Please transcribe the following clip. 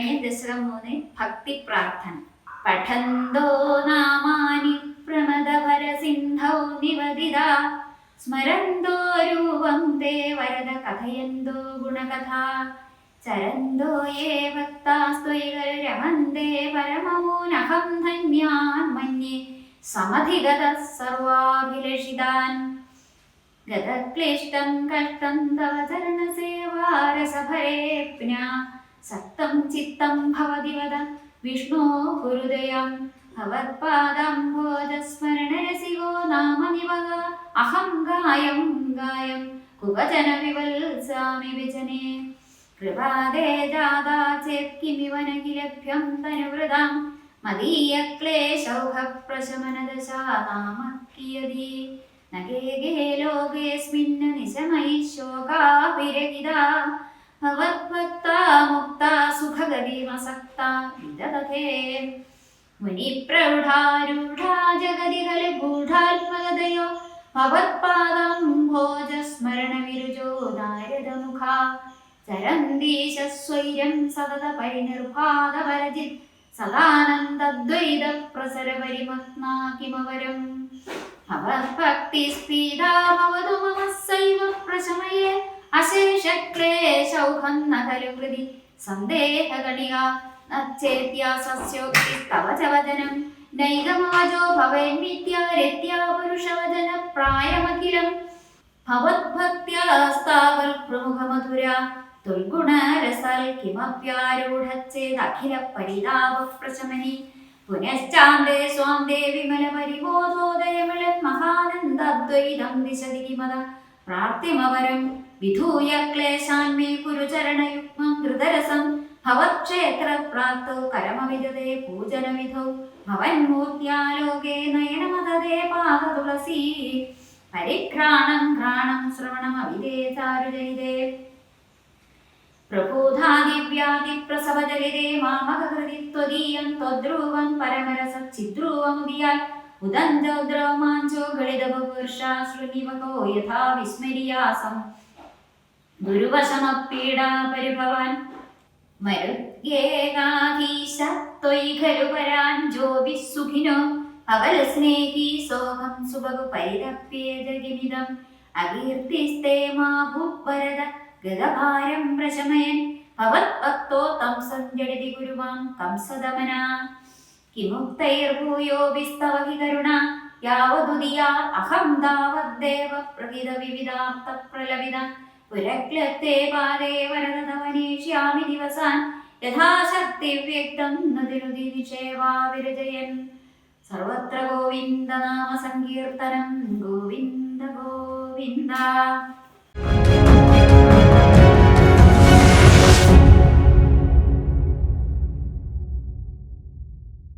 കഴിഞ്ഞ ദശകം 3 ഭക്തി പ്രാർത്ഥന. പഠന്തോ നാമാനി പ്രമദഭരസിന്ധൗ നിവദിതാ സ്മരന്തോ രൂപം തേ വരദ കഥയന്തോ ഗുണകഥാ ചരന്തോ യേ ഭക്താസ്ത്വൈകൽ രമന്തേ പരമമൂനഹം ധന്യാൻ മന്യേ സമധിഗതഃ സർവാഭിലഷിതാൻ ഗതക്ലിഷ്ടം കഷ്ടം തവ ചരണസേവാരസഭരേപ്നാ സക്തം ചിത്തം ഭവതി വദ വിഷ്ണോ ഗുരുദയം ഭവത്പാദംഭോജസ്മരണരസികോ നാമ നിവഗ അഹം ഗായം ഗായം കുവചന വിവത്സാമി വിജനേ കൃപാദേ ജാതാ ചേത്കിമിവ ന കിലഭ്യം തനുവൃതാം മദീയ ക്ലേശൗഘ പ്രശമനദശാ നാമ കിയതി നഗേ ലോകേസ്മിന്ന നിശമയി ശോകാവിരഹിതാ ഭവദ്ഭക്താ മുക്താ സുഖഗതിമസക്താ വിദധേ മുനിപ്രൗഢാരൂഢാ ജഗതി ഖലു ഗൂഢാത്മകതയോ ഭവത്പാദം ഭോജസ്മരണ വിരുജോ നാരദമുഖാ ചരന്തീശ സ്വൈരം സതത പരിനിർഭാതപരജിത് സദാനന്ദദ്വൈത പ്രസര പരിമഗ്നാ കിമവരം ഭവത്ഭക്തിസ്ഫീതാ ഭവതു മമ സൈവ പ്രശമയേ അശേഷക്ലേശൗഹം ന ഖലു കൃതി സന്ദേഹഗണികാ നച്ചേത്യാസസ്യോക്തിസ്തവ ച വചനം നൈകമാജോ ഭവേന്മിത്യാരത്യാ പുരുഷവചന പ്രായമഖിലം ഭവദ്ഭക്ത്യാസ്താവൽ പ്രമുഖമധുരാ തുൽഗുണരസൽ കിമപ്യാരൂഢച്ചേദഖില പരിതാപ പ്രശമനി പുനശ്ചാന്തേ സ്വാന്തേ വിമല പരിബോധോദയമിളൻ മഹാനന്ദദ്വൈതം ദിശതി കിമത പ്രാർത്ഥിമവരം വിധൂയ ക്ലേശാൻ മേ കുരു ചരണയുഗ്മം ധൃതരസം ഭവക്ഷേത്ര പ്രാപ്തൗ കരമവിദതേ പൂജനവിധൗ ഭവന്മൂർത്യാലോകേ നയനമദതേ പാദതുളസീ പരിഘ്രാണം ഘ്രാണം ശ്രവണമവിദേ ചാരുചരിതേ പ്രഭൂധാദിവ്യാധിപ്രസവജലിതേ മാമകൃതി ത്വദീയം ത്വദ്രൂവം പരമരസച്ചിദ്രൂവമുദിയാൽ ഉദഞ്ചോദ്രവമാഞ്ചോ ഗളിതപുരുഷാശ്രുനിവകോ യഥാ വിസ്മരിയാസം ഗുരുവശമപീഡാ പരിഭവാൻ മരുത്യേകാധീശ ത്വയി ഖലു പരാഞ്ജോഭിഃ സുഖിനോ അവൽ സ്നേഹി സോഹം സുഭഗു പരിതപ്യേജകിമിദം അകീർത്തിസ്തേ മാ ഭൂവരദ ഗതഭാരം പ്രശമയൻ ഭവത്ഭക്തോ തം സഞ്ജഡിതി ഗുരുവാം കംസദമനാ കിമുക്തൈർഭൂയോഭിസ്തവ ഹി കരുണ യാവദുദിയാ അഹം താവദ്ദേവ പ്രകിത വിവിധാർത്ഥ പ്രലപിത പുരക്ലത്തെ പാദേ വരദ തവനേഷ്യാമി ദിവസാൻ യഥാശക്തി വ്യക്തം നദിരുതി നിഷേവാ വിരജയൻ സർവത്ര ഗോവിന്ദ നാമ സങ്കീർത്തനം ഗോവിന്ദ ഗോവിന്ദ.